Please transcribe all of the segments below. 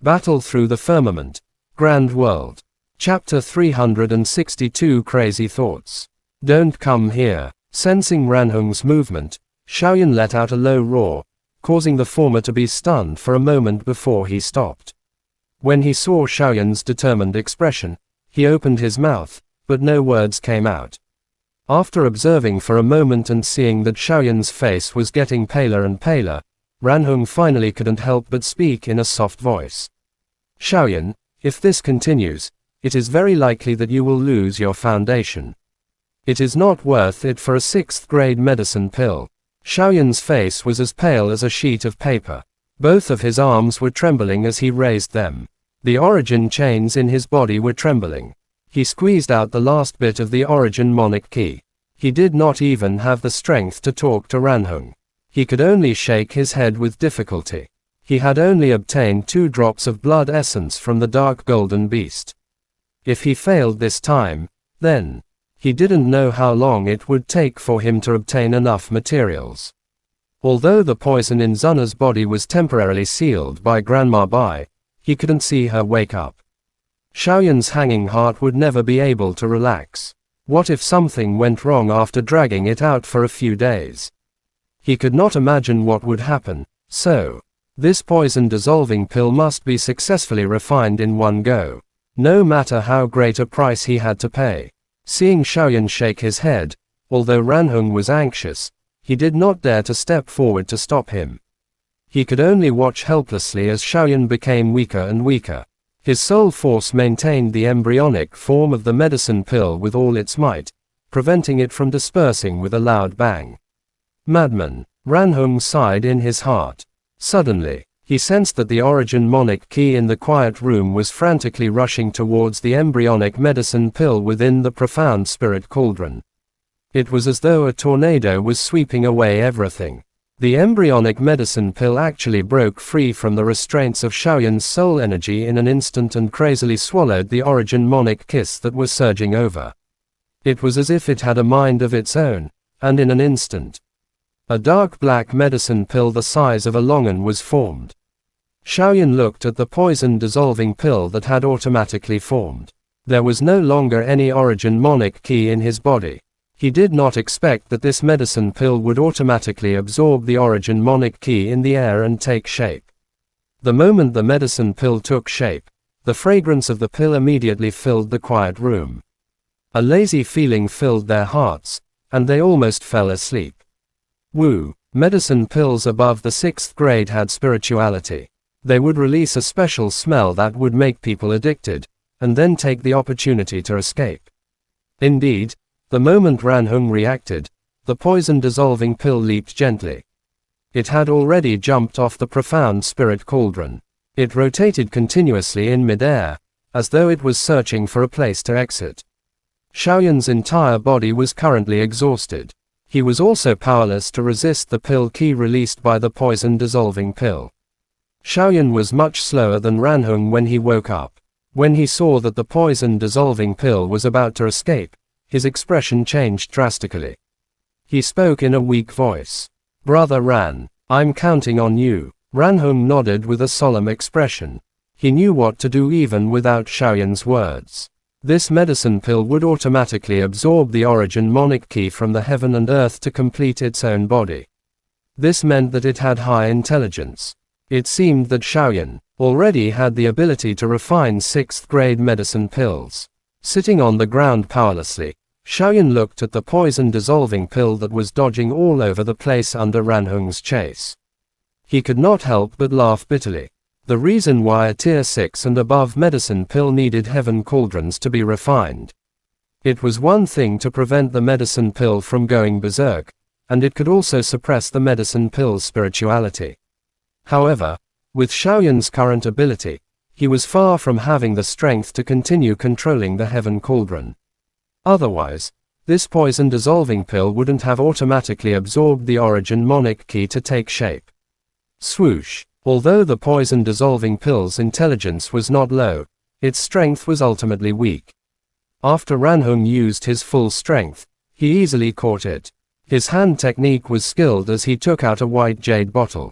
Battle through the firmament. Grand world. Chapter 362 Crazy Thoughts. Don't come here. Sensing Ranhung's movement, Xiaoyan let out a low roar, causing the former to be stunned for a moment before he stopped. When he saw Xiaoyan's determined expression, he opened his mouth, but no words came out. After observing for a moment and seeing that Xiaoyan's face was getting paler and paler, Ranhung finally couldn't help but speak in a soft voice. Xiaoyan, if this continues, it is very likely that you will lose your foundation. It is not worth it for a 6th grade medicine pill. Xiaoyan's face was as pale as a sheet of paper. Both of his arms were trembling as he raised them. The origin chains in his body were trembling. He squeezed out the last bit of the origin monic key. He did not even have the strength to talk to Ranhung. He could only shake his head with difficulty. He had only obtained 2 drops of blood essence from the dark golden beast. If he failed this time, then he didn't know how long it would take for him to obtain enough materials. Although the poison in Zuna's body was temporarily sealed by Grandma Bai, he couldn't see her wake up. Xiaoyan's hanging heart would never be able to relax. What if something went wrong after dragging it out for a few days? He could not imagine what would happen, so this poison dissolving pill must be successfully refined in one go, no matter how great a price he had to pay. Seeing Xiaoyan shake his head, although Ranhung was anxious, he did not dare to step forward to stop him. He could only watch helplessly as Xiaoyan became weaker and weaker. His soul force maintained the embryonic form of the medicine pill with all its might, preventing it from dispersing with a loud bang. Madman, Ranhung sighed in his heart. Suddenly, he sensed that the origin monic key in the quiet room was frantically rushing towards the embryonic medicine pill within the profound spirit cauldron. It was as though a tornado was sweeping away everything. The embryonic medicine pill actually broke free from the restraints of Xiaoyan's soul energy in an instant and crazily swallowed the origin monic kiss that was surging over. It was as if it had a mind of its own, and in an instant, a dark black medicine pill the size of a longan was formed. Xiaoyan looked at the poison dissolving pill that had automatically formed. There was no longer any origin monic key in his body. He did not expect that this medicine pill would automatically absorb the origin monic key in the air and take shape. The moment the medicine pill took shape, the fragrance of the pill immediately filled the quiet room. A lazy feeling filled their hearts, and they almost fell asleep. Woo! Medicine pills above the 6th grade had spirituality. They would release a special smell that would make people addicted, and then take the opportunity to escape. Indeed, the moment Ranhung reacted, the poison dissolving pill leaped gently. It had already jumped off the profound spirit cauldron. It rotated continuously in mid-air, as though it was searching for a place to exit. Xiaoyan's entire body was currently exhausted. He was also powerless to resist the pill key released by the poison dissolving pill. Xiaoyan was much slower than Ranhung when he woke up. When he saw that the poison dissolving pill was about to escape, his expression changed drastically. He spoke in a weak voice. "Brother Ran, I'm counting on you." Ranhung nodded with a solemn expression. He knew what to do even without Xiaoyan's words. This medicine pill would automatically absorb the origin monic key from the heaven and earth to complete its own body. This meant that it had high intelligence. It seemed that Xiaoyan already had the ability to refine 6th grade medicine pills. Sitting on the ground powerlessly, Xiaoyan looked at the poison dissolving pill that was dodging all over the place under Ranhung's chase. He could not help but laugh bitterly. The reason why a tier 6 and above medicine pill needed heaven cauldrons to be refined. It was one thing to prevent the medicine pill from going berserk, and it could also suppress the medicine pill's spirituality. However, with Xiaoyan's current ability, he was far from having the strength to continue controlling the heaven cauldron. Otherwise, this poison dissolving pill wouldn't have automatically absorbed the origin monic key to take shape. Swoosh! Although the poison dissolving pill's intelligence was not low, its strength was ultimately weak. After Ranhung used his full strength, he easily caught it. His hand technique was skilled as he took out a white jade bottle.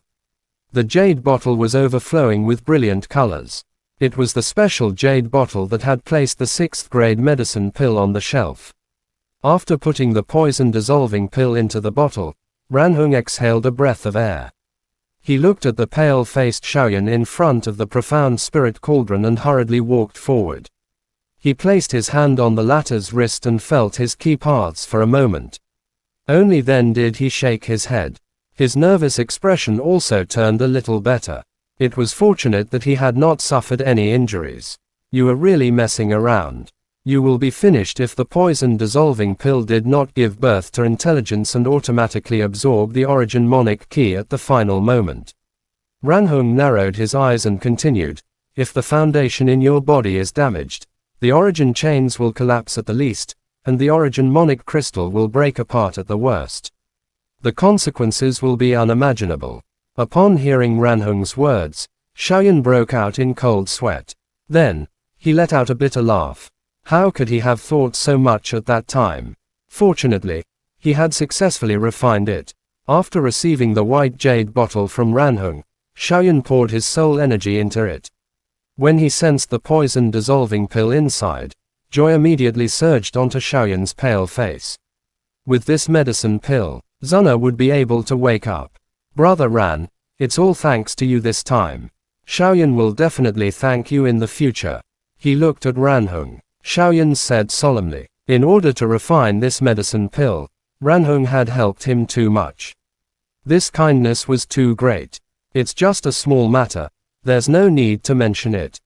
The jade bottle was overflowing with brilliant colors. It was the special jade bottle that had placed the 6th grade medicine pill on the shelf. After putting the poison-dissolving pill into the bottle, Ranhung exhaled a breath of air. He looked at the pale-faced Xiaoyan in front of the profound spirit cauldron and hurriedly walked forward. He placed his hand on the latter's wrist and felt his key paths for a moment. Only then did he shake his head. His nervous expression also turned a little better. It was fortunate that he had not suffered any injuries. You are really messing around. You will be finished if the poison-dissolving pill did not give birth to intelligence and automatically absorb the origin monic key at the final moment. Ranhung narrowed his eyes and continued, if the foundation in your body is damaged, the origin chains will collapse at the least, and the origin monic crystal will break apart at the worst. The consequences will be unimaginable. Upon hearing Ranhung's words, Xiaoyan broke out in cold sweat. Then, he let out a bitter laugh. How could he have thought so much at that time? Fortunately, he had successfully refined it. After receiving the white jade bottle from Ranhung, Xiaoyan poured his soul energy into it. When he sensed the poison-dissolving pill inside, joy immediately surged onto Xiaoyan's pale face. With this medicine pill, Zuna would be able to wake up. Brother Ran, it's all thanks to you this time. Xiaoyan will definitely thank you in the future. He looked at Ranhung. Xiaoyan said solemnly. In order to refine this medicine pill, Ranhung had helped him too much. This kindness was too great. It's just a small matter, there's no need to mention it.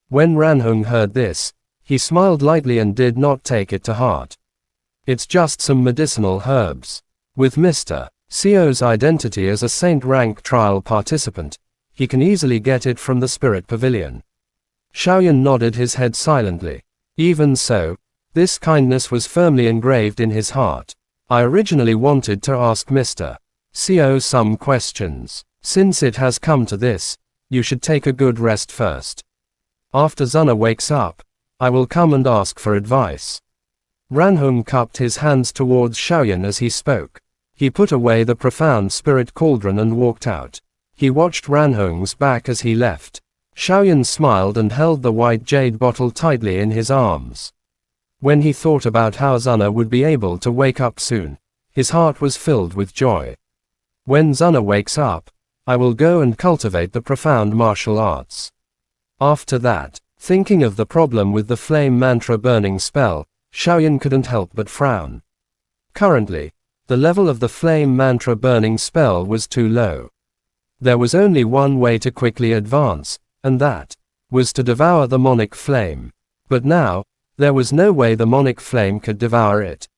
When Ranhung heard this, he smiled lightly and did not take it to heart. It's just some medicinal herbs. With Mr. Sio's identity as a Saint rank trial participant, he can easily get it from the Spirit Pavilion. Xiaoyan nodded his head silently. Even so, this kindness was firmly engraved in his heart. I originally wanted to ask Mr. Cio some questions. Since it has come to this, you should take a good rest first. After Zuna wakes up, I will come and ask for advice. Ranhung cupped his hands towards Xiaoyan as he spoke. He put away the profound spirit cauldron and walked out. He watched Ranhung's back as he left. Xiaoyan smiled and held the white jade bottle tightly in his arms. When he thought about how Zuna would be able to wake up soon, his heart was filled with joy. When Zuna wakes up, I will go and cultivate the profound martial arts. After that, thinking of the problem with the flame mantra burning spell, Xiaoyan couldn't help but frown. Currently, the level of the flame mantra burning spell was too low. There was only one way to quickly advance, and that was to devour the monic flame. But now, there was no way the monic flame could devour it.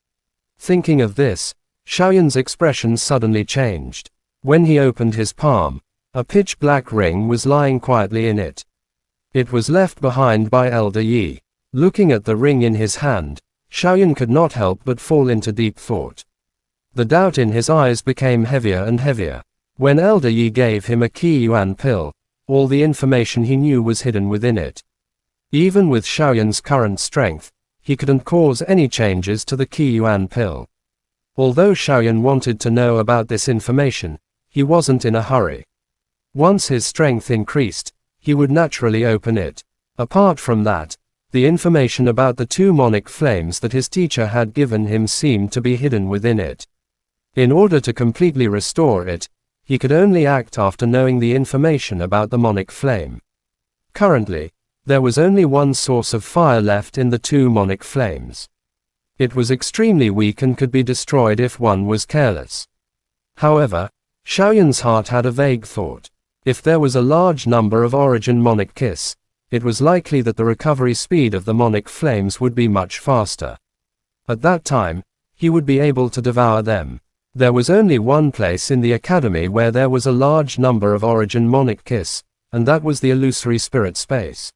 Thinking of this, Xiaoyan's expression suddenly changed. When he opened his palm, a pitch-black ring was lying quietly in it. It was left behind by Elder Yi. Looking at the ring in his hand, Xiaoyan could not help but fall into deep thought. The doubt in his eyes became heavier and heavier. When Elder Yi gave him a Qi Yuan pill, all the information he knew was hidden within it. Even with Xiaoyan's current strength, he couldn't cause any changes to the Qi Yuan pill. Although Xiaoyan wanted to know about this information, he wasn't in a hurry. Once his strength increased, he would naturally open it. Apart from that, the information about the two monic flames that his teacher had given him seemed to be hidden within it. In order to completely restore it, he could only act after knowing the information about the monic flame. Currently, there was only one source of fire left in the two monic flames. It was extremely weak and could be destroyed if one was careless. However, Xiaoyan's heart had a vague thought. If there was a large number of origin monic kiss, it was likely that the recovery speed of the monic flames would be much faster. At that time, he would be able to devour them. There was only one place in the academy where there was a large number of origin monic kiss, and that was the illusory spirit space.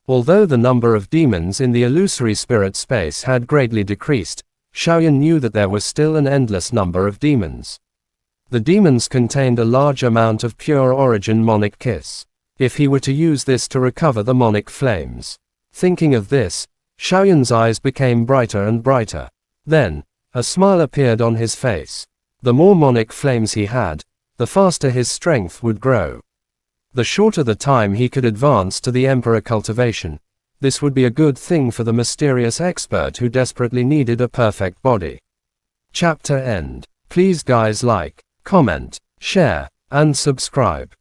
Although the number of demons in the illusory spirit space had greatly decreased, Xiaoyan knew that there was still an endless number of demons. The demons contained a large amount of pure origin monic kiss. If he were to use this to recover the monic flames. Thinking of this, Xiaoyan's eyes became brighter and brighter. Then, a smile appeared on his face. The more monic flames he had, the faster his strength would grow. The shorter the time he could advance to the Emperor cultivation, this would be a good thing for the mysterious expert who desperately needed a perfect body. Chapter end. Please guys like, comment, share, and subscribe.